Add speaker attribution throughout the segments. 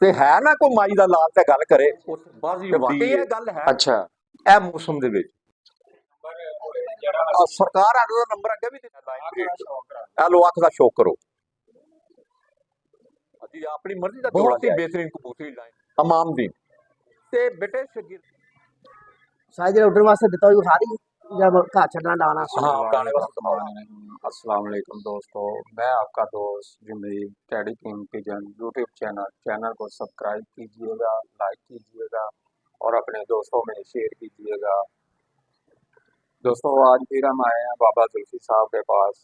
Speaker 1: ਤੇ ਹੈ ਨਾ ਕੋਈ ਮਾਈ ਦਾ ਲਾਲ ਤੇ ਗੱਲ ਕਰੇ ਬਾਜ਼ੀ ਵਾਕਈ ਇਹ ਗੱਲ ਹੈ।
Speaker 2: ਅੱਛਾ
Speaker 1: ਇਹ ਮੌਸਮ ਦੇ ਵਿੱਚ ਸਰਕਾਰ ਦਾ ਨੰਬਰ ਅੱਗੇ ਵੀ ਦਿੱਤਾ ਲਾਈਨ ਬਰੀਡ ਇਹ ਲੋ ਅੱਖ ਦਾ ਸ਼ੌਕ ਕਰੋ ਜੀ ਆਪਣੀ ਮਰਜ਼ੀ ਦਾ ਬਹੁਤ ਹੀ ਬਿਹਤਰੀਨ ਕਬੂਤਰੀ ਲਾਈਨ तमाम दिन ਤੇ ਬੇਟੇ ਸ਼ਗਿਰ
Speaker 3: सारे जो उड़ने वास्ते दिता हुई सारी जब घर छड़ना डाना
Speaker 1: हाँ डाने वास्ते
Speaker 2: अस्सलाम वालेकुम दोस्तों, मैं आपका दोस्त जुमीद teddy king pigeon YouTube channel को सब्सक्राइब कीजिएगा, लाइक कीजिएगा और अपने दोस्तों में शेयर कीजिएगा। दोस्तों आज फिर हम आए हैं बाबा जुल्फी साहब के पास,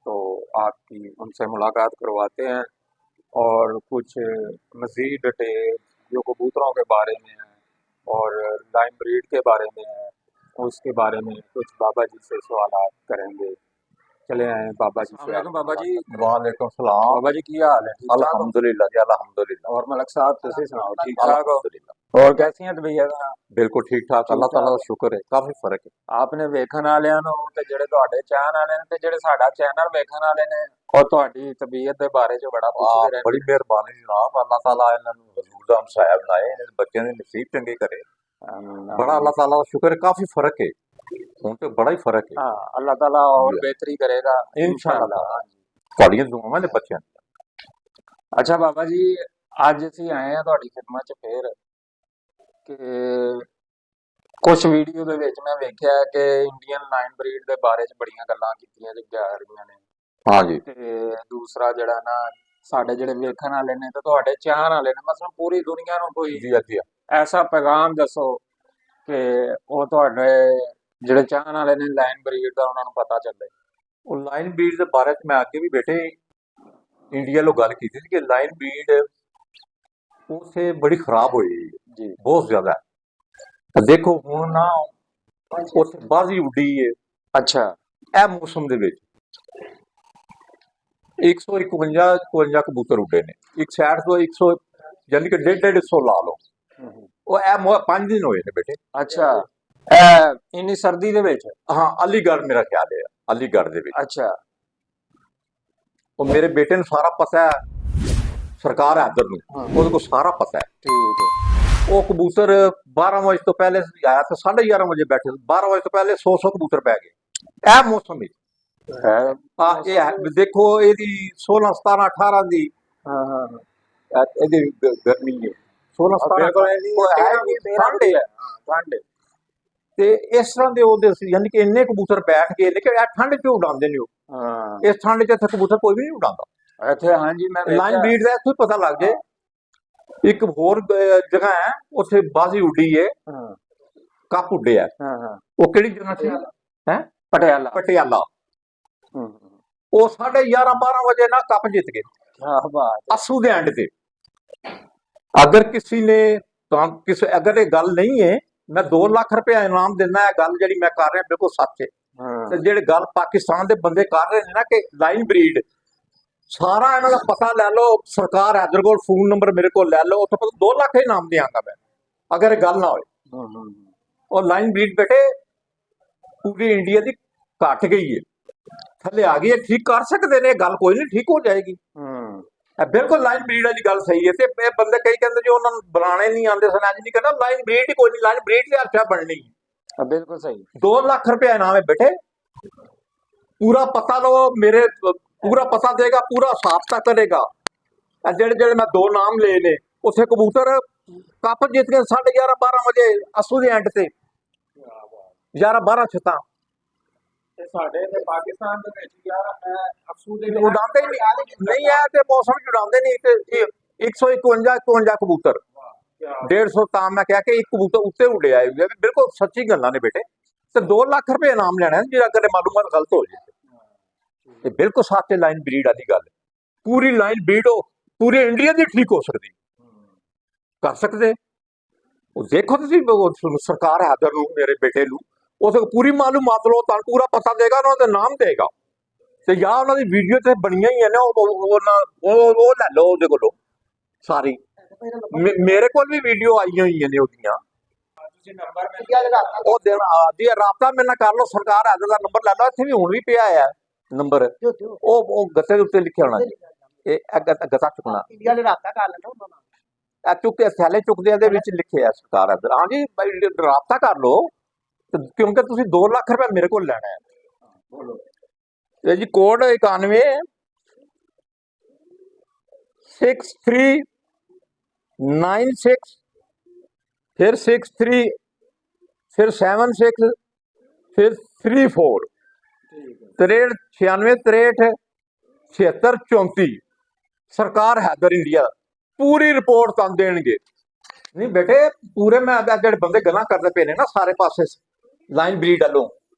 Speaker 2: तो आपकी उनसे मुलाकात करवाते हैं और कुछ मज़ीद डिटेल जो कबूतरों के बारे में है और लाइन ब्रीड के बारे में है उसके बारे में कुछ बाबा जी से सवाल करेंगे। चले आए बाबा जी से। बाबा जी
Speaker 1: वालेकुम सलाम।
Speaker 2: बाबा जी की हाल है?
Speaker 1: अल्हम्दुलिल्लाह जी अल्हम्दुलिल्लाह।
Speaker 2: और मलक साहब तुसी सुनाओ ठीक ठाक हो? और कैसी हैं तबीयत?
Speaker 1: बिल्कुल ठीक ठाक अल्लाह ताला दा शुक्र है काफी फर्क है।
Speaker 2: आपने वेखण वालियां नूं ते जेड़े तुहाडे चाहण वाले ने ते जेड़े साडा चैनल वेखण वाले ने और तुहाडी तबीयत दे बारे च बड़ा पुछदे रहंदे।
Speaker 1: बड़ी मेहरबानी जनाब अल्लाह ताला इन्हां नूं हजूर दा हमसाया बनाए इन्हां बच्चों दे नसीब चंगे करे। बड़ा अल्लाह ताला दा शुक्र है काफी फर्क है हुण ते बड़ा ही फर्क है।
Speaker 2: हां अल्लाह ताला और बेहतरी करेगा इंशाअल्लाह।
Speaker 1: तुहाडीआं दुआवां दे बच्चों।
Speaker 2: अच्छा बाबा जी अज असीं आए हैं तुहाडी खिदमत च फिर कि कुछ वीडियो दे विच मैं वेखिआ कि इंडियन लाइन ब्रीड दे बारे च बड़ियां गल्लां कीतियां जा रहीआं ने।
Speaker 1: हाँ जी
Speaker 2: ते दूसरा जिहड़ा ना साडे जिहड़े वेखण वाले ने ते तुहाडे चाहण वाले ने मतलब पूरी दुनिया नूं कोई
Speaker 1: जी जी
Speaker 2: ऐसा पैगाम दसो कि वो तुहाडे जिहड़े चाहण वाले ने लाइन ब्रीड दा उन्हां नूं पता चले।
Speaker 1: ਉਹ ਲਾਈਨ ਬਰੀਡ ਦੇ ਬਾਰੇ ਚ ਮੈਂ ਅੱਗੇ ਵੀ ਬੇਟੇ ਇੰਡੀਆ ਲੋ ਗੱਲ ਕੀਤੀ ਸੀ ਕਿ ਲਾਈਨ ਬਰੀਡ ਉਸੇ ਬੜੀ ਖਰਾਬ ਹੋਈ
Speaker 2: जी
Speaker 1: ਬਹੁਤ ਜ਼ਿਆਦਾ ਦੇਖੋ ਹੁਣ ਨਾ ਉੱਥੇ ਬਾਜ਼ੀ ਉੱਡੀ ਹੈ
Speaker 2: अच्छा
Speaker 1: ਇਹ ਮੌਸਮ ਦੇ ਵਿੱਚ 151 ਕਬੂਤਰ ਉੱਡੇ ਨੇ ਇੱਕ ਸਾਈਡ ਤੋਂ 100 ਯਾਨੀ ਕਿ 150 ਲਾ ਲਓ ਉਹ ਇਹ 5 ਦਿਨ ਹੋਏ ਨੇ ਬੇਟੇ।
Speaker 2: अच्छा इन्नी सर्दी दे विच
Speaker 1: ਹਾਂ ਅਲੀਗੜ੍ਹ ਮੇਰਾ ਖਿਆਲ ਹੈ ਅਲੀਗੜ੍ਹ ਦੇ ਵਿੱਚ
Speaker 2: अच्छा
Speaker 1: ਉਹ ਮੇਰੇ ਬੇਟੇ ਨੂੰ ਸਾਰਾ ਪਤਾ ਹੈ ਸਰਕਾਰ ਹੈਦਰ ਨੂੰ ਉਹਦੇ ਕੋਲ ਸਾਰਾ ਪਤਾ ਹੈ।
Speaker 2: ठीक है
Speaker 1: ਉਹ ਕਬੂਤਰ 12 ਵਜੇ ਤੋਂ ਪਹਿਲੇ ਆਇਆ ਤੇ 11:30 ਵਜੇ ਬੈਠੇ 12 ਵਜੇ ਤੋਂ ਪਹਿਲੇ 100 ਕਬੂਤਰ ਪੈ ਗਏ ਇਹ ਮੌਸਮ ਵਿੱਚ
Speaker 2: है
Speaker 1: ਆ ਇਹ ਦੇਖੋ ਇਹਦੀ 16 17 18 ਦੀ
Speaker 2: हाँ हाँ
Speaker 1: ਇਹਦੀ ਗਰਮੀ ਹੈ 16 17 ਠੰਡ ਹੈ
Speaker 2: ठंड
Speaker 1: ਤੇ ਇਸ ਤਰ੍ਹਾਂ ਦੇ ਉਹਦੇ ਸੀ ਯਾਨੀ ਕਿ ਇੰਨੇ ਕਬੂਤਰ ਬੈਠ ਗਏ ਲੇਕਿਨ ਇਹ ਠੰਡ ਕਿਉਂ ਉਡਾਉਂਦੇ ਨੇ ਉਹ
Speaker 2: हाँ
Speaker 1: ਇਸ ਠੰਡ 'ਚ ਇੱਥੇ ਕਬੂਤਰ ਕੋਈ ਵੀ ਨਹੀਂ ਉਡਾਉਂਦਾ।
Speaker 2: ਇੱਥੇ ਹਾਂਜੀ ਮੈਂ
Speaker 1: ਲਾਈਨ ਬਰੀਡ ਦਾ ਇੱਥੋਂ ਹੀ ਪਤਾ ਲੱਗ ਜੇ। ਇੱਕ ਹੋਰ ਜਗ੍ਹਾ ਹੈ ਉੱਥੇ ਬਾਜ਼ੀ ਉੱਡੀ ਹੈ
Speaker 2: ਹਾਂ
Speaker 1: ਕੱਪ ਉੱਡਿਆ
Speaker 2: ਹਾਂ ਹਾਂ
Speaker 1: ਉਹ ਕਿਹੜੀ ਜਗ੍ਹਾ ਸੀ ਹੈ
Speaker 2: ਪਟਿਆਲਾ
Speaker 1: ਪਟਿਆਲਾ
Speaker 2: ਹੂੰ
Speaker 1: ਉਹ 11:30 12 ਵਜੇ ਨਾ ਕੱਪ ਜਿੱਤ ਗਏ
Speaker 2: ਕੀ ਬਾਤ
Speaker 1: ਅਸੂ ਦੇ ਐਂਡ ਤੇ। ਅਗਰ ਕਿਸੇ ਨੇ ਤਾਂ ਅਗਰ ਇਹ ਗੱਲ ਨਹੀਂ ਹੈ ਮੈਂ 2 ਲੱਖ ਰੁਪਏ ਇਨਾਮ ਦਿੰਦਾ ਇਹ ਗੱਲ ਜਿਹੜੀ ਮੈਂ ਕਰ ਰਿਹਾ ਬਿਲਕੁਲ ਸੱਚ ਹੈ। ਤੇ ਜਿਹੜੇ ਗੱਲ ਪਾਕਿਸਤਾਨ ਦੇ ਬੰਦੇ ਕਰ ਰਹੇ ਨੇ ਨਾ ਕਿ ਲਾਈਨ ਬਰੀਡ ਸਾਰਾ ਇਹਨਾਂ ਦਾ ਪਤਾ ਲੈ ਲਓ ਸਰਕਾਰ ਹੈਦਰ ਕੋਲ ਫੋਨ ਨੰਬਰ ਮੇਰੇ ਕੋਲ ਲੈ ਲਓ ਉੱਥੇ 2 ਲੱਖ ਇਨਾਮ ਦਿਆਂਗਾ ਮੈਂ ਅਗਰ ਇਹ ਗੱਲ ਨਾ ਹੋਏ। ਉਹ ਲਾਈਨ ਬਰੀਡ ਬੇਟੇ ਪੂਰੀ ਇੰਡੀਆ ਦੀ ਘਟ ਗਈ ਹੈ ਥੱਲੇ ਆ ਗਈ ਹੈ ਠੀਕ ਕਰ ਸਕਦੇ ਨੇ ਗੱਲ ਕੋਈ ਨਹੀਂ ਠੀਕ ਹੋ ਜਾਏਗੀ। ਇਹ ਬਿਲਕੁਲ ਲਾਈਨ ਬਰੀਡ ਵਾਲੀ ਗੱਲ ਸਹੀ ਹੈ ਤੇ ਇਹ ਬੰਦੇ ਕਈ ਕਹਿੰਦੇ ਜੋ ਉਹਨਾਂ ਨੂੰ ਬਣਾਣੇ ਨਹੀਂ ਆਉਂਦੇ ਸਨ ਅੱਜ ਨਹੀਂ ਕਹਿੰਦਾ ਲਾਈਨ ਬਰੀਡ ਹੀ ਕੋਈ ਨਹੀਂ ਲਾਈਨ ਬਰੀਡ ਦੀ ਅੱਛਾ ਬਣਨੀ
Speaker 2: ਬਿਲਕੁਲ ਸਹੀ
Speaker 1: 2 ਲੱਖ ਰੁਪਏ ਇਨਾਮ ਹੈ ਬੇਟੇ ਪੂਰਾ ਪਤਾ ਲਓ ਮੇਰੇ पूरा पता देगा पूरा साफ्ता करेगा। जेड़े जेड़े मैं 2 नाम ले ने उसे कबूतर कप जीत गए 11:30 12 बजे असू दे एंड से 11 12 छत्ता
Speaker 2: ਸਾਡੇ ਤੇ ਪਾਕਿਸਤਾਨ ਦੇ ਵਿੱਚ ਯਾਰ ਅਫਸੂ ਦੇ
Speaker 1: ਉਡਾਉਂਦੇ ਨਹੀਂ ਹੈ ਤੇ ਮੌਸਮ ਚ ਉਡਾਉਂਦੇ ਨਹੀਂ ਤੇ 151 ਕਬੂਤਰ 150 ਤਾਂ ਮੈਂ ਕਿਹਾ ਕਿ ਇੱਕ ਕਬੂਤਰ ਉੱਤੇ ਉੱਡਿਆ ਬਿਲਕੁਲ ਸੱਚੀ ਗੱਲਾਂ ਨੇ ਬੇਟੇ ਤੇ 2 ਲੱਖ ਰੁਪਏ ਇਨਾਮ ਲੈਣਾ ਜਿਹੜਾ ਕਦੇ ਮਾਲੂਮਾਤ ਗਲਤ ਹੋ ਜਾਏ ये बिल्कुल साथ लाइन ब्रीड वाली गल पूरी लाइन ब्रीड हो पूरे इंडिया की ठीक हो सकती कर सकते देखो तुम सरकार हैदर मेरे बेटे उस पूरी मालूमात लो पूरा पता देगा उन्होंने नाम देगा तो या उन्होंने वीडियो तो बनिया ही है ना वो लै लो उहदे कोलों सारी मेरे को भी वीडियो आई हुई ने उहदियां राबता मेरे नाल कर लो सरकार हैदर का नंबर लै लो इत्थे भी हुण भी पिया है नंबर वो गत्ते दे उत्ते लिखिया होना जी गत्ता चुकना
Speaker 3: इंडिया ले रास्ता कर लेना उन्होंने
Speaker 1: ਇਹ ਚੁੱਕ ਕੇ ਥੈਲੇ ਚੁੱਕਦੇ ਦੇ ਵਿੱਚ ਲਿਖਿਆ ਸਰਕਾਰ ਅੰਦਰ। ਹਾਂ ਜੀ ਭਾਈ ਰਾਬਤਾ ਕਰ ਲਓ ਕਿਉਂਕਿ ਤੁਸੀਂ 2 ਲੱਖ ਰੁਪਏ ਮੇਰੇ ਕੋਲ ਲੈਣਾ ਹੈ। ਇਹ ਜੀ ਕੋਡ 91 6396 फिर 63 फिर 76 फिर 34 63 96 63 76 34 ਸਰਕਾਰ ਹੈਦਰ ਇੰਡੀਆ ਪੂਰੀ ਰਿਪੋਰਟ ਤੁਹਾਨੂੰ ਦੇਣਗੇ। ਨਹੀਂ ਬੇਟੇ ਪੂਰੇ ਮੈਂ ਜਿਹੜੇ ਬੰਦੇ ਗੱਲਾਂ ਕਰਦੇ ਪਏ ਨੇ ਨਾ ਸਾਰੇ ਪਾਸੇ ਲਾਈਨ ਬਰੀਡ ਵੱਲੋਂ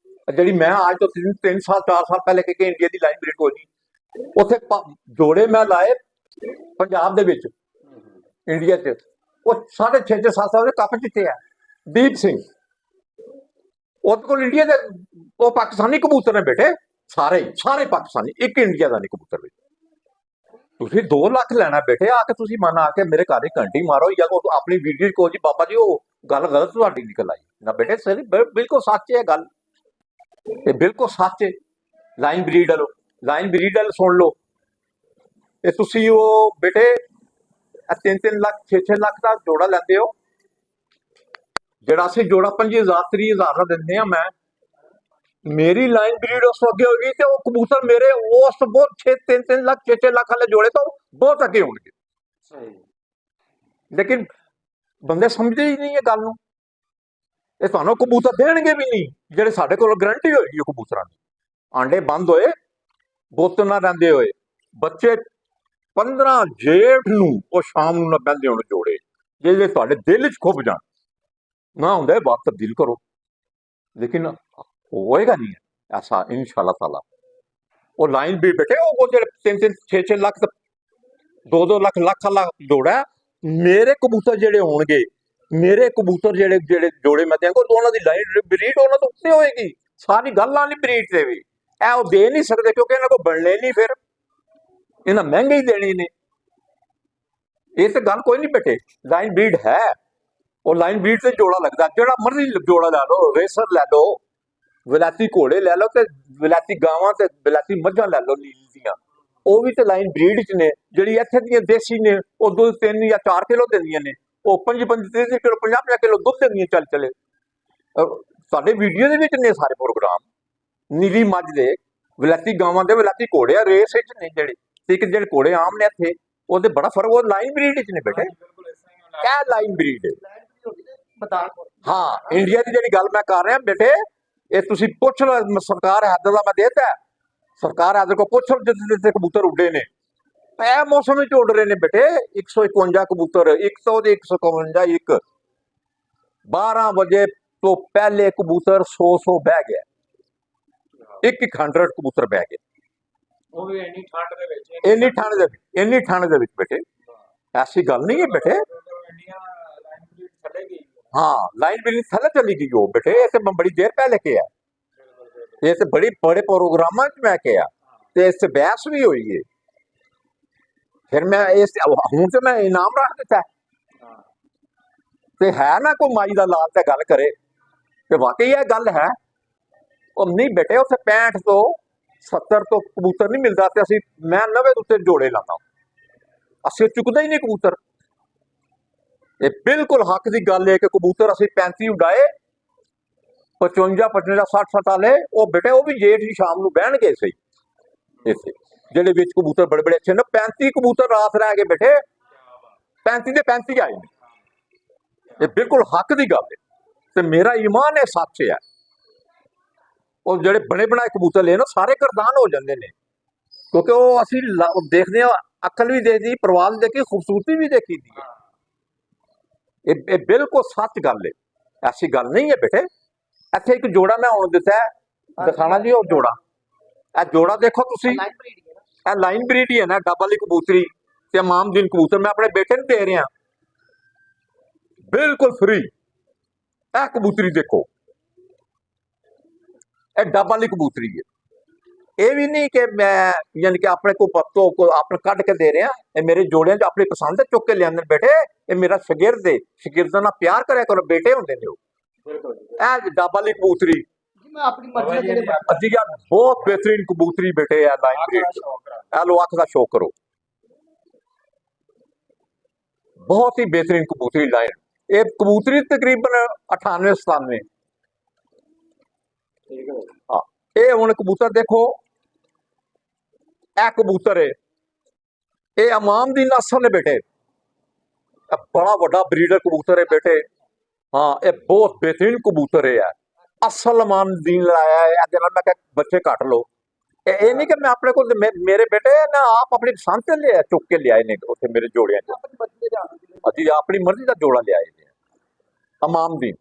Speaker 1: ਜਿਹੜੀ ਮੈਂ ਅੱਜ ਤੋਂ 3 ਸਾਲ 4 ਸਾਲ ਪਹਿਲੇ ਕਿ ਇੰਡੀਆ ਦੀ ਲਾਈਨ ਬਰੀਡ ਹੋਈ ਉੱਥੇ ਜੋੜੇ ਮੈਂ ਲਾਏ ਪੰਜਾਬ ਦੇ ਵਿੱਚ ਇੰਡੀਆ 'ਚ ਉਹ 6.5 7 ਸਾਲ ਦੇ ਕੱਪ ਜਿੱਤੇ ਆ। ਦੀਪ ਸਿੰਘ ਉਹਦੇ ਕੋਲ ਇੰਡੀਆ ਦੇ ਉਹ ਪਾਕਿਸਤਾਨੀ ਕਬੂਤਰ ਨੇ ਬੇਟੇ ਸਾਰੇ ਪਾਕਿਸਤਾਨੀ, ਇੱਕ ਇੰਡੀਆ ਦਾ ਨਹੀਂ ਕਬੂਤਰ ਵਿੱਚ। ਤੁਸੀਂ 2 ਲੱਖ ਲੈਣਾ ਬੇਟੇ ਆ ਕੇ ਤੁਸੀਂ ਮਨ ਆ ਕੇ ਮੇਰੇ ਘਰ ਹੀ ਘੰਟੀ ਮਾਰੋ ਜਾਂ ਆਪਣੀ ਵੀਡੀਓ ਕੋ ਜੀ ਬਾਬਾ ਜੀ ਉਹ ਗੱਲ ਗਲਤ ਤੁਹਾਡੀ ਨਿਕਲ ਆਈ ਨਾ ਬੇਟੇ ਸਹੀ ਬਿਲਕੁਲ ਸੱਚ ਹੈ ਗੱਲ, ਇਹ ਬਿਲਕੁਲ ਸੱਚ ਹੈ। ਲਾਈਨ ਬਰੀਡ ਵਾਲ ਸੁਣ ਲਓ ਇਹ ਤੁਸੀਂ ਉਹ ਬੇਟੇ 3 ਲੱਖ 6 ਲੱਖ ਦਾ ਜੋੜਾ ਲੈਂਦੇ ਹੋ ਜਿਹੜਾ ਅਸੀਂ ਜੋੜਾ 25,000 30,000 ਦਾ ਦਿੰਦੇ ਆ। ਮੈਂ ਮੇਰੀ ਲਾਈਨ ਬਰੀਡ ਉਸ ਤੋਂ ਅੱਗੇ ਹੋਗੀ ਤੇ ਉਹ ਕਬੂਤਰ ਮੇਰੇ ਉਸ ਤੋਂ ਬਹੁਤ 3 ਲੱਖ 6 ਲੱਖ ਵਾਲੇ ਜੋੜੇ ਤੋਂ ਬਹੁਤ ਅੱਗੇ ਹੋਣਗੇ। ਲੇਕਿਨ ਬੰਦੇ ਸਮਝਦੇ ਹੀ ਨਹੀਂ ਇਹ ਗੱਲ ਨੂੰ। ਇਹ ਤੁਹਾਨੂੰ ਕਬੂਤਰ ਦੇਣਗੇ ਵੀ ਨਹੀਂ ਜਿਹੜੇ ਸਾਡੇ ਕੋਲ ਗਰੰਟੀ ਹੋਏਗੀ ਉਹ ਕਬੂਤਰਾਂ ਦੀ। ਆਂਡੇ ਬੰਦ ਹੋਏ ਬੁੱਤ ਨਾ ਰਹਿੰਦੇ ਹੋਏ ਬੱਚੇ 15 ਜੇਠ ਨੂੰ ਉਹ ਸ਼ਾਮ ਨੂੰ ਨਾ ਬਹਿੰਦੇ ਹੋਣ ਜੋੜੇ ਜਿਹੜੇ ਤੁਹਾਡੇ ਦਿਲ 'ਚ ਖੁੱਭ ਜਾਣ ਨਾ ਹੁੰਦਾ ਬਾਤ ਤਬਦੀਲ ਕਰੋ। ਲੇਕਿਨ ਹੋਏਗਾ ਨਹੀਂ ਐਸਾ ਇਨਸ਼ਾਅੱਲਾ ਤਾਲਾ। ਉਹ ਲਾਈਨ ਵੀ ਬੇਟੇ ਉਹ ਜਿਹੜੇ 3 6 ਲੱਖ 2 ਲੱਖ ਵਾਲਾ ਜੋੜਾ ਮੇਰੇ ਕਬੂਤਰ ਜਿਹੜੇ ਹੋਣਗੇ ਮੇਰੇ ਕਬੂਤਰ ਜਿਹੜੇ ਜੋੜੇ ਮੈਂ ਦਿਆਂਗਾ ਉਹਨਾਂ ਦੀ ਲਾਈਨ ਬਰੀਡ ਉਹਨਾਂ ਤੋਂ ਉੱਤੇ ਹੋਏਗੀ। ਸਾਰੀ ਗੱਲ ਆਣੀ ਬਰੀਡ ਤੇ ਵੀ ਇਹ ਉਹ ਦੇ ਨਹੀਂ ਸਕਦੇ ਕਿਉਂਕਿ ਇਹਨਾਂ ਕੋਲ ਬਣਨੇ ਨਹੀਂ, ਫਿਰ ਇਹਨਾਂ ਮਹਿੰਗੇ ਹੀ ਦੇਣੇ ਨੇ। ਇਹ ਤਾਂ ਗੱਲ ਕੋਈ ਨਹੀਂ ਬੇਟੇ ਲਾਈਨ ਬਰੀਡ ਹੈ ਉਹ ਲਾਈਨ ਬਰੀਡ ਤੇ ਜੋੜਾ ਲੱਗਦਾ ਜਿਹੜਾ ਮਰਜ਼ੀ ਜੋੜਾ ਲੈ ਲਓ, ਰੇਸਰ ਲੈ ਲਓ, ਵਿਲਾਤੀ ਘੋੜੇ ਲੈ ਲਓ ਤੇ ਵਿਲਾਤੀ ਗਾਵਾਂ ਤੇ ਵਿਲਾਤੀ ਮੱਝਾਂ ਲੈ ਲਓ ਨੀਲੀ ਦੀਆਂ, ਉਹ ਵੀ ਤੇ ਲਾਈਨ ਬਰੀਡ 'ਚ ਨੇ। ਜਿਹੜੀ ਇੱਥੇ ਦੀਆਂ ਦੇਸੀ ਨੇ ਉਹ ਦੁੱਧ 3 ਜਾਂ 4 ਕਿਲੋ ਦਿੰਦੀਆਂ ਨੇ, ਉਹ 25 ਕਿਲੋ 50 ਕਿਲੋ ਦੁੱਧ ਦਿੰਦੀਆਂ ਚੱਲ ਚਲੇ। ਸਾਡੇ ਵੀਡੀਓ ਦੇ ਵਿੱਚ ਨੇ ਸਾਰੇ ਪ੍ਰੋਗਰਾਮ ਨੀਲੀ ਮੱਝ ਦੇ ਵਿਲਾਤੀ ਗਾਵਾਂ ਦੇ ਵਿਲਾਤੀ ਘੋੜੇ ਆ ਰੇਸ ਵਿੱਚ ਨੇ ਜਿਹੜੇ ਤੇ ਇੱਕ ਜਿਹੜੇ ਘੋੜੇ ਆਮ ਨੇ ਇੱਥੇ ਉਹਦੇ ਬੜਾ ਫਰਕ ਉਹ ਲਾਈਨ ਬਰੀਡ 'ਚ ਨੇ ਬੇਟੇ। ਕਿਆ ਲਾਈਨ ਬਰੀਡ ਹਾਂ ਇੰਡੀਆ ਦੀ ਜਿਹੜੀ ਗੱਲ ਮੈਂ ਕਰ ਰਿਹਾ ਬੇਟੇ ਇਹ ਤੁਸੀਂ ਪੁੱਛ ਲਓ ਸਰਕਾਰ ਹੈਦਰ ਦਾ ਮੈਂ ਦੇਤਾ ਸਰਕਾਰ ਹੈਦਰ ਕੋ ਪੁੱਛ ਲਓ ਜਿੱਥੇ ਕਬੂਤਰ ਉੱਡੇ ਨੇ ਇਹ ਮੌਸਮ ਵਿੱਚ ਉੱਡ ਰਹੇ ਨੇ ਬੇਟੇ 151 ਕਬੂਤਰ 100 ਦੇ 151 ਇੱਕ 12 ਵਜੇ ਤੋਂ ਪਹਿਲੇ ਕਬੂਤਰ 100 ਬਹਿ ਗਿਆ ਇੱਕ 100 ਕਬੂਤਰ ਬਹਿ ਗਏ।
Speaker 2: ਉਹ ਵੀ ਇੰਨੀ ਠੰਡ ਦੇ ਵਿੱਚ
Speaker 1: ਇੰਨੀ ਠੰਡ ਦੇ ਵਿੱਚ ਬੇਟੇ ਐਸੀ ਗੱਲ ਨਹੀਂ ਹੈ ਬੇਟੇ। हाँ लाइन बिल्ली थले चली गई हो बेटे ये तो बड़ी देर पहले किया ये तो बड़े प्रोग्राम मैं किया तो इससे बहस भी हुई है। फिर मैं इस हूं तो मैं इनाम रख दिता ते है ना कोई माई का लाल ते गल करे तो वाकई यह गल है और नहीं बेटे उत्थे 65 तो 70 तो कबूतर नहीं मिलता ते असी मैं 90 उत्ते जोड़े लाना असी चुकदा ही नहीं कबूतर। ये बिल्कुल हक की गल है कि कबूतर असी 35 उड़ाए 55 55 60 60 वाले वो बेटे वो भी जेठ ही शाम को बहन गए सही इतने जेडे विच कबूतर बड़े बड़े अच्छे ने 35 कबूतर रात रह गए बेटे 35 के 35 आए ये बिल्कुल हक की गल है तो मेरा ईमान है सच है। और जेडे बने बनाए कबूतर ले ना सारे करदान हो जाते हैं क्योंकि वो असी देखते अकल भी देखी परवाज देखी खूबसूरती भी देखी दी है। ये बिल्कुल सच गल है ऐसी गल नहीं है बेटे। इत्थे एक जोड़ा मैं हुण दिता है दिखाना जी वो जोड़ा देखो तुसी ए लाइन ब्रीड ही है ना डबल वाली कबूतरी ते मामदीन कबूतर मैं अपने बेटे नूं दे रहा बिल्कुल फ्री। ए कबूतरी देखो ए डबल वाली कबूतरी है ये भी नहीं कि मैं यानी कि अपने को पत्तों को अपने कट के दे रहा ये मेरे जोड़ियां च अपनी पसंद चुक के लिया बेटे ये मेरा शगिर्द है शगिर्द ना प्यार करे करो बेटे होंगे ने डब्बा वाली कबूतरी बहुत बेहतरीन कबूतरी बेटे है लाइन ब्रीड लो अख का शौक करो बहुत ही बेहतरीन कबूतरी लाइन। ये कबूतरी तकरीबन 98-97।
Speaker 2: ठीक है।
Speaker 1: हाँ, ये हुण कबूतर देखो, ए कबूतर है, ये अमाम दी नस्ल है बेटे, ये बड़ा बड़ा ब्रीडर कबूतर है बेटे। हाँ, ये बहुत बेहतरीन कबूतर है। असल अमान दीन लाया है, ਇਹਦੇ ਨਾਲ ਮੈਂ ਕਿਹਾ ਬੱਚੇ ਕੱਟ ਲਓ। ਇਹ ਨਹੀਂ ਕਿ ਮੈਂ ਆਪਣੇ ਕੋਲ ਮੇਰੇ ਬੇਟੇ ਨਾ ਆਪ ਆਪਣੀ ਪਸੰਦ ਤੇ ਲਿਆ, ਚੁੱਕ ਕੇ ਲਿਆਏ ਨੇ ਉੱਥੇ ਮੇਰੇ ਜੋੜਿਆਂ ਚ। ਅਸੀਂ ਆਪਣੀ ਮਰਜ਼ੀ ਦਾ ਜੋੜਾ ਲਿਆਏ ਨੇ ਅਮਾਮ ਦੀਨ।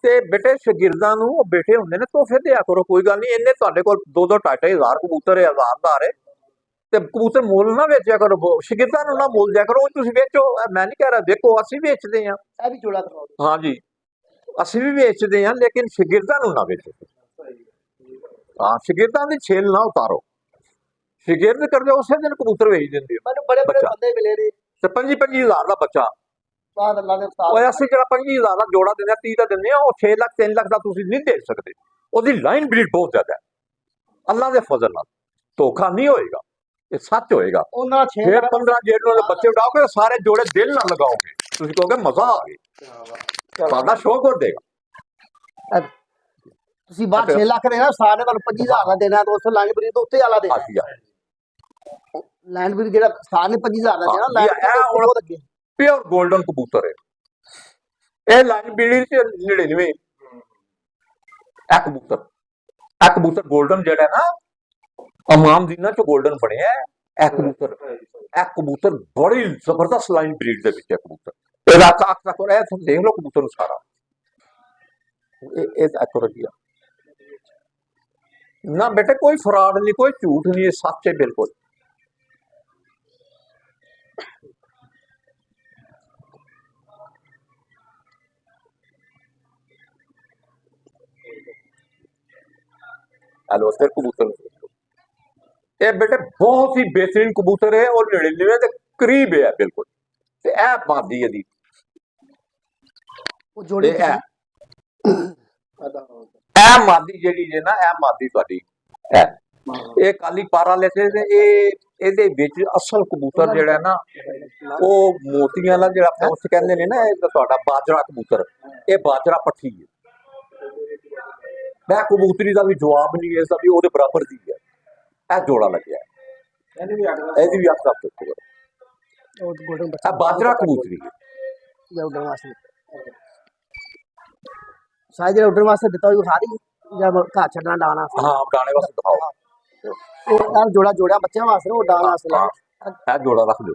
Speaker 1: ਤੇ ਬੇਟੇ ਸ਼ਾਗਿਰਦਾਂ ਨੂੰ ਉਹ ਬੇਟੇ ਹੁੰਦੇ ਨੇ ਤੋਹਫੇ ਦਿਆ ਕਰੋ, ਕੋਈ ਗੱਲ ਨਹੀਂ। ਇਹਨੇ ਤੁਹਾਡੇ ਕੋਲ 2-2 2.5 ਹਜ਼ਾਰ ਕਬੂਤਰ ਹੈ, ਹਜ਼ਾਰਦਾਰ ਹੈ, ਤੇ ਕਬੂਤਰ ਮੁੱਲ ਨਾ ਵੇਚਿਆ ਕਰੋ, ਸ਼ਾਗਿਰਦਾਂ ਨੂੰ ਨਾ ਮੁੱਲ ਦਿਆ ਕਰੋ। ਉਹ ਤੁਸੀਂ ਵੇਚੋ, ਮੈਂ ਨਹੀਂ ਕਹਿ ਰਿਹਾ, ਦੇਖੋ ਅਸੀਂ ਵੇਚਦੇ ਹਾਂ।
Speaker 3: ਇਹ ਵੀ ਜੋੜਾ ਕਰਵਾਓ।
Speaker 1: हाँ जी, ਅਸੀਂ ਵੀ ਵੇਚਦੇ ਹਾਂ, ਲੇਕਿਨ ਸ਼ਾਗਿਰਦਾਂ ਨੂੰ ਨਾ ਵੇਚੋ। ਹਾਂ, ਸ਼ਾਗਿਰਦਾਂ ਦੀ ਛੇਲ ਨਾ ਉਤਾਰੋ। ਸ਼ਾਗਿਰਦ ਕਰਦੇ ਉਸੇ ਦਿਨ ਕਬੂਤਰ ਵੇਚ ਦਿੰਦੇ ਹੋ।
Speaker 3: ਮੈਨੂੰ ਬੜੇ ਬੜੇ
Speaker 1: ਬੱਚਾ।
Speaker 3: ਬੰਦੇ ਮਿਲੇ ਨੇ,
Speaker 1: ਤੇ 25 ਹਜ਼ਾਰ ਦਾ ਬੱਚਾ।
Speaker 3: ਬਾਦ ਅੱਲਾ ਦੇ ਉਸਤਾਦ।
Speaker 1: ਉਹ ਅਸੀਂ ਜਿਹੜਾ 25 ਹਜ਼ਾਰ ਦਾ ਜੋੜਾ ਦਿੰਦੇ ਆ, 30 ਦਾ ਦਿੰਦੇ ਆ, ਉਹ 6 ਲੱਖ 3 ਲੱਖ ਦਾ ਤੁਸੀਂ ਨਹੀਂ ਦੇ ਸਕਦੇ। ਉਹਦੀ ਲਾਈਨ ਬਰੀਡ ਬਹੁਤ ਜ਼ਿਆਦਾ ਹੈ। ਅੱਲਾ ਦੇ ਫਜ਼ਲ ਨਾਲ ਧੋਖਾ ਨਹੀਂ ਹੋਏਗਾ, ਇਹ ਸੱਚ ਹੋਏਗਾ।
Speaker 3: ਉਹਨਾਂ 6
Speaker 1: ਫਿਰ 15 ਜਿਹੜੇ ਦੇ ਬੱਚੇ ਉਡਾਓਗੇ, ਸਾਰੇ ਜੋੜੇ ਦਿਲ ਨਾਲ ਲਗਾਓਗੇ, ਤੁਸੀਂ ਕਹੋਗੇ ਮਜ਼ਾ ਆ ਗਿਆ, ਤੁਹਾਡਾ ਸ਼ੌਕ ਹੋ ਜਾਏਗਾ।
Speaker 3: ਤੁਸੀਂ ਬਾਅਦ 6 ਲੱਖ ਦੇਣਾ, ਸਾਰੇ ਤੁਹਾਨੂੰ 25,000 ਦਾ ਦੇਣਾ, 200 ਲਾਈਨ ਬਰੀ ਤੋਂ ਉੱਤੇ ਵਾਲਾ ਦੇਣਾ।
Speaker 1: ਆਸੀਆ
Speaker 3: ਲੈਂਡ ਬਰੀ ਜਿਹੜਾ ਸਾਰੇ 25,000 ਦਾ ਦੇਣਾ, ਲੈਂਡ
Speaker 1: ਇਹ ਹੁਣ
Speaker 3: ਬਹੁਤ ਅੱਗੇ।
Speaker 1: प्योर गोल्डन कबूतर है। ਇਹ ਲਾਈਨ ਬੀੜੀ ਚ 99 ਇਹ ਕਬੂਤਰ 골ਡਨ ਜਿਹੜਾ ਨਾ ਅਮਾਮ ਦੀਨਾ ਚ 골ਡਨ ਬਣਿਆ ਇਹ ਕਬੂਤਰ ਬੜੀ ਜ਼ਬਰਦਸਤ ਲਾਈਨ ਬਰੀਡ ਦੇ ਵਿੱਚ ਹੈ ਕਬੂਤਰ। ਇਹਦਾ ਅੱਖ ਤੱਕ ਇਹ ਤੁਸੀਂ ਦੇਖ ਲਓ ਕਬੂਤਰ ਨੂੰ ਸਾਰਾ, ਇਹ ਅੱਖ ਰੱਖਿਆ ਨਾ ਬੇਟੇ, ਕੋਈ ਫਰਾਡ ਨਹੀਂ, ਕੋਈ ਝੂਠ ਨਹੀਂ, ਇਹ ਸੱਚ ਹੈ ਬਿਲਕੁਲ। हेलो सर, कबूतर ये बेटे बहुत ही बेहतरीन कबूतर है और 99 के करीब है बिल्कुल। ते ए मादी है दी,
Speaker 3: ਉਹ ਜੋੜੇ
Speaker 1: ए मादी ਜਿਹੜੀ ਜੇ ਨਾ, ਇਹ ਮਾਦੀ ਤੁਹਾਡੀ ਹੈ। ਇਹ ਕਾਲੀ ਪਾਰਾ ਲੈਤੇ ਤੇ ਇਹਦੇ ਵਿੱਚ ਅਸਲ ਕਬੂਤਰ ਜਿਹੜਾ ਨਾ, ਉਹ ਮੋਤੀਆਂ ਵਾਲਾ ਜਿਹੜਾ ਆਪਾਂ ਉਸ ਕਹਿੰਦੇ ਨੇ ਨਾ, ਇਹ ਤੁਹਾਡਾ ਬਾਜਰਾ ਕਬੂਤਰ, ਇਹ ਬਾਜਰਾ ਪੱਠੀ ਹੈ। ਮੈਂ ਕਬੂਤਰੀ ਦਾ ਵੀ ਜਵਾਬ ਨਹੀਂ ਇਸ ਦਾ ਵੀ ਉਹਦੇ ਬਰਾਬਰ ਦੀ ਹੈ। ਇਹ ਜੋੜਾ ਲੱਗਿਆ, ਇਹਦੀ ਵੀ ਅੱਖ ਤੱਕ ਦੇਖੋ,
Speaker 3: ਉਹ ਗੋਲਡਨ
Speaker 1: ਇਹ
Speaker 3: ਬੱਚਾ
Speaker 1: ਬਾਜਰਾ ਕਬੂਤਰੀ ਹੈ।
Speaker 3: ਜਾਂ ਉੱਡਣ ਵਾਸਤੇ ਸਾਇਦ ਜਿਹੜਾ ਉੱਡਣ ਵਾਸਤੇ ਦਿੱਤਾ ਉਹ ਸਾਰੀ ਜਾਂ ਘਰ ਛੱਡਣਾ ਡਾਣਾ।
Speaker 1: ਹਾਂ, ਉਡਾਣੇ ਵਾਸਤੇ ਦਿਖਾਓ।
Speaker 3: ਇਹ ਜੋੜਾ ਬੱਚਿਆਂ ਵਾਸਤੇ, ਉਹ ਡਾਣ ਵਾਸਤੇ
Speaker 1: ਹਾਂ, ਇਹ ਜੋੜਾ ਰੱਖ ਦਿਓ,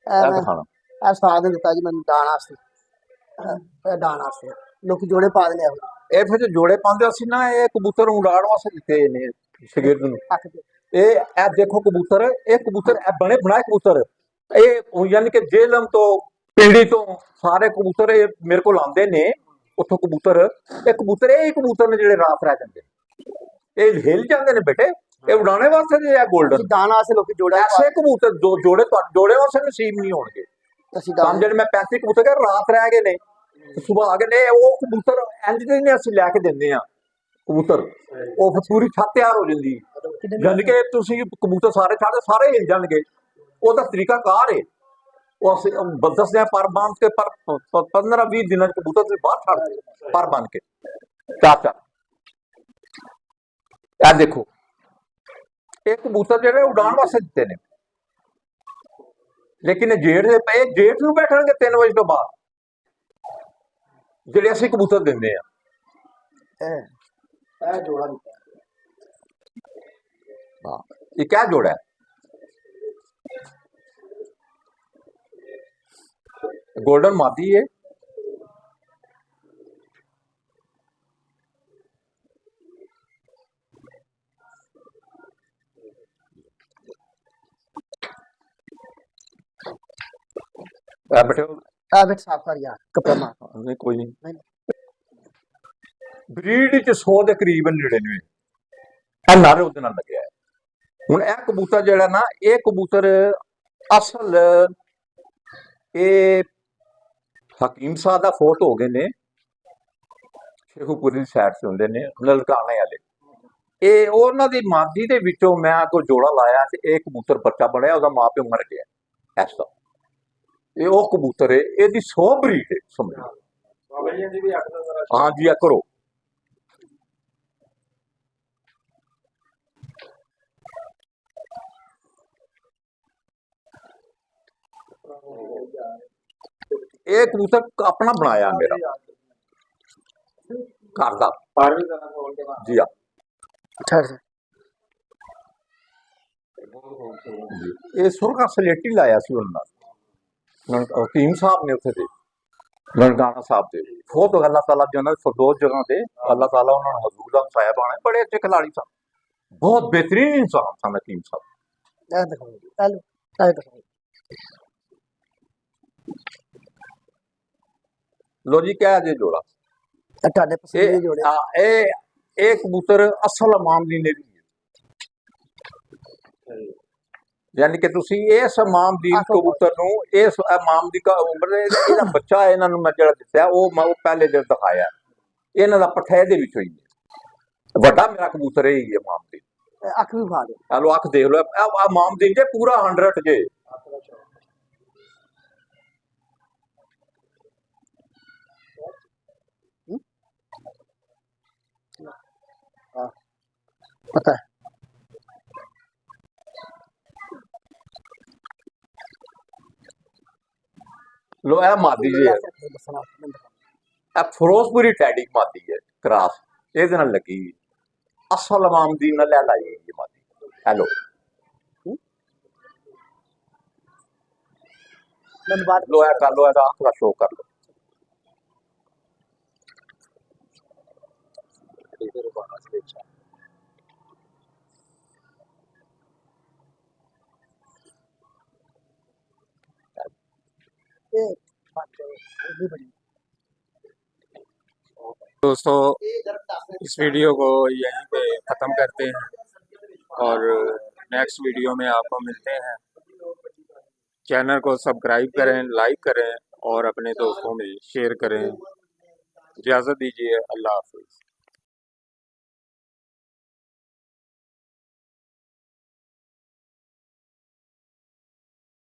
Speaker 1: ਇਹ ਦਿਖਾਣਾ।
Speaker 3: ਇਹ ਉਸਤਾਦ ਨੇ ਦਿੱਤਾ ਜੀ ਮੈਨੂੰ ਡਾਣ ਵਾਸਤੇ, ਇਹ ਡਾਣ ਵਾਸਤੇ ਲੋਕੀ ਜੋੜੇ ਪਾ ਦਿੰਦੇ ਆ।
Speaker 1: ਇਹ ਫਿਰ ਜੋ ਜੋੜੇ ਪਾਉਂਦੇ ਅਸੀਂ ਨਾ, ਇਹ ਕਬੂਤਰ ਉਡਾਣ ਵਾਸਤੇ ਦਿੱਤੇ ਨੇ ਸ਼ਾਗਿਰਦ ਨੂੰ।
Speaker 3: ਅੱਖ ਤੇ
Speaker 1: ਇਹ ਦੇਖੋ ਕਬੂਤਰ, ਇਹ ਕਬੂਤਰ ਇਹ ਬਣੇ ਬਣਾਏ ਕਬੂਤਰ, ਇਹ ਯਾਨੀ ਕਿ ਜੇਲਮ ਤੋਂ ਪਿੰਡੀ ਤੋਂ ਸਾਰੇ ਕਬੂਤਰ ਇਹ ਮੇਰੇ ਕੋਲ ਆਉਂਦੇ ਨੇ ਉੱਥੋਂ ਕਬੂਤਰ। ਇਹ ਕਬੂਤਰ ਨੇ ਜਿਹੜੇ ਰਾਤ ਰਹਿ ਜਾਂਦੇ, ਇਹ ਹਿਲ ਜਾਂਦੇ ਨੇ ਬੇਟੇ, ਇਹ ਉਡਾਣੇ ਵਾਸਤੇ ਜੇ 골ਡਨ
Speaker 3: ਡਾਣ ਵਾਸਤੇ ਲੋਕੀ ਜੋੜਾ
Speaker 1: ਐਸੇ ਕਬੂਤਰ ਜੋੜੇ ਤੁਹਾਡੇ ਜੋੜੇ ਵਾਸਤੇ ਨਸੀਬ ਨਹੀਂ ਹੋਣਗੇ।
Speaker 3: ਅਸੀਂ
Speaker 1: ਕੰਮ ਜਿਹੜੇ ਮੈਂ 35 ਕਬੂਤਰ ਕਰ ਰਾਤ ਰਹਿ ਗਏ ਨੇ, ਸੁਬਾਹ ਆ ਗਏ ਨੇ, ਉਹ ਕਬੂਤਰ ਇੰਜ ਦੇ ਨੇ ਅਸੀਂ ਲੈ ਕੇ ਦਿੰਦੇ ਆ ਕਬੂਤਰ, ਉਹ ਫਿਰ ਪੂਰੀ ਛੱਤ ਤਿਆਰ ਹੋ ਜਾਂਦੀ। ਯਾਨੀ ਕਿ ਤੁਸੀਂ ਕਬੂਤਰ ਸਾਰੇ ਹਿਲ ਜਾਣਗੇ। ਉਹਦਾ ਤਰੀਕਾ ਕਾਰ ਹੈ, ਉਹ ਅਸੀਂ ਦੱਸਦੇ ਆ ਪਰ ਬੰਨ ਕੇ, ਪਰ 15-20 ਦਿਨਾਂ ਚ ਕਬੂਤਰ ਤੁਸੀਂ ਬਾਹਰ ਛੱਡ ਦਿਓ ਪਰ ਬੰਨ ਕੇ ਚਾਰ। ਇਹ ਦੇਖੋ, ਇਹ ਕਬੂਤਰ ਜਿਹੜੇ ਉਡਾਣ ਵਾਸਤੇ ਦਿੱਤੇ ਨੇ, ਲੇਕਿਨ ਇਹ ਜੇਠ ਨੂੰ ਬੈਠਣਗੇ 3 ਵਜੇ ਤੋਂ ਬਾਅਦ ਜਿਹੜੇ ਅਸੀਂ ਕਬੂਤਰ ਦਿੰਦੇ ਆ।
Speaker 3: ਇਹ ਜੋੜਾ ਦਿੱਤਾ।
Speaker 1: ਹਾਂ, ਇਹ ਕਿਆ ਜੋੜਾ ਹੈ? गोल्डन मादी है।
Speaker 3: बेटे साफ कर यार, कपड़ा मार।
Speaker 1: नहीं कोई नहीं, ब्रीड च 100 के करीब 99 नारे ਉਹਦੇ ਨਾਲ ਲੱਗਿਆ ਹੈ। ਹੁਣ ਇਹ ਕਬੂਤਰ ਜਿਹੜਾ ਨਾ, ਇਹ ਕਬੂਤਰ ਅਸਲ ਇਹ ਹਕੀਮ ਸਾਹਿਬ ਦਾ ਫੋਟ ਹੋ ਗਏ ਨੇ, ਸ਼ੇਖੂਪੁਰੀ ਦੀ ਸਾਈਡ ਤੇ ਹੁੰਦੇ ਨੇ ਲਲਕਾਣੇ ਵਾਲੇ। ਇਹ ਉਹਨਾਂ ਦੀ ਮਾਦੀ ਦੇ ਵਿੱਚੋਂ ਮੈਂ ਕੋਈ ਜੋੜਾ ਲਾਇਆ ਤੇ ਇਹ ਕਬੂਤਰ ਬੱਚਾ ਬਣਿਆ, ਉਹਦਾ ਮਾਂ ਪਿਓ ਮਰ ਗਿਆ ਐਸਾ। ਇਹ ਉਹ ਕਬੂਤਰ ਹੈ, ਇਹਦੀ 100 ਬਰੀਡ ਹੈ ਸਮਝੋ।
Speaker 2: ਬਾਬਾ ਜੀ ਦੀ ਵੀ ਅੱਖ ਦਾ ਜ਼ਰਾ
Speaker 1: ਹਾਂ ਜੀ, ਆ ਕਰੋ। ਇਹ ਕਬੂਤਰ ਆਪਣਾ ਬਣਾਇਆ ਮੇਰਾ ਘਰ ਦਾ
Speaker 2: ਪਰ ਵੀ ਜ਼ਰਾ ਖੋਲ ਕੇ ਬਾਹਰ।
Speaker 1: ਜੀ। ਆ
Speaker 3: ठहर से
Speaker 2: ਬਹੁਤ ਖੂਬਸੂਰਤ।
Speaker 1: ਜੀ, ਇਹ ਸੁਰਖਾ ਸਲੇਟੀ ਲਾਇਆ ਸੀ ਉਹਨਾਂ ਨਾਲ ਹਕੀਮ ਸਾਹਿਬ ਨੇ ਉੱਥੇ ਦੇ ਨਨਕਾਣਾ ਸਾਹਿਬ ਦੇ ਬਹੁਤ ਅੱਲਾਹ ਤਾਲਾ ਜਨਾਂ ਫਰਦੋਸ ਜਗ੍ਹਾ ਤੇ ਅੱਲਾਹ ਤਾਲਾ ਉਹਨਾਂ ਨੂੰ ਹਜ਼ੂਰ ਦਾ ਸਾਹਿਬ ਆਣੇ ਬੜੇ ਅੱਛੇ ਖਿਲਾੜੀ ਸਨ, ਬਹੁਤ बेहतरीन इंसान सन हकीम साहब।
Speaker 3: ऐ देखो हेलो ऐ देखो
Speaker 1: लो जी, क्या है जी जोड़ा
Speaker 3: ਇਹ ਤੁਹਾਡੇ ਪਸੰਦੀਦੇ ਜੋੜੇ
Speaker 1: ਇਹ ਕਬੂਤਰ ਅਸਲ ਇਮਾਮਦੀਨ ਨੇ ਵੀ ਯਾਨੀ ਕਿ ਤੁਸੀਂ ਇਸ ਇਮਾਮਦੀਨ ਕਬੂਤਰ ਨੂੰ ਇਸ ਇਮਾਮਦੀ ਦਾ ਉਮਰ ਇਹਦਾ ਬੱਚਾ ਇਹਨਾਂ ਨੂੰ ਮੈਂ ਜਿਹੜਾ ਦਿੱਤਾ ਉਹ ਮੈਂ ਪਹਿਲੇ ਦਿਨ ਦਿਖਾਇਆ, ਇਹਨਾਂ ਦਾ ਪੱਠਾ ਇਹਦੇ ਵਿੱਚ ਹੋਈ ਹੈ। ਵੱਡਾ ਮੇਰਾ ਕਬੂਤਰ ਇਹ ਹੀ ਹੈ ਇਮਾਮਦੀਨ।
Speaker 3: ਅੱਖ ਵੀ ਖਾ ਦੇ
Speaker 1: ਚਲੋ ਅੱਖ ਦੇਖ ਲਓ, ਇਮਾਮਦੀਨ ਜੇ ਪੂਰਾ 100 ਜੇ।
Speaker 3: पता है
Speaker 1: ਲੋ ਇਹ ਮਾਦੀ ਜੀ ਹੈ, ਇਹ ਫਿਰੋਜ਼ਪੁਰੀ ਟੈਡੀ ਮਾਦੀ ਹੈ ਕਰਾਸ, ਇਹਦੇ ਨਾਲ ਲੱਗੀ ਅਸਲ ਇਮਾਮਦੀਨ ਨਾਲ ਲੈ ਲਾਈ ਇਹ ਮਾਦੀ। ਹੈਲੋ ਲੋ ਇਹ ਕਰ ਲੋ, ਇਹਦਾ ਅੱਖ ਦਾ ਸ਼ੋਅ ਕਰ ਲੋ।
Speaker 2: दोस्तों इस वीडियो को यहीं पे ख़त्म करते हैं और नेक्स्ट वीडियो में आपको मिलते हैं। चैनल को सब्सक्राइब करें, लाइक करें और अपने दोस्तों में शेयर करें। इजाज़त दीजिए, अल्लाह हाफिज़।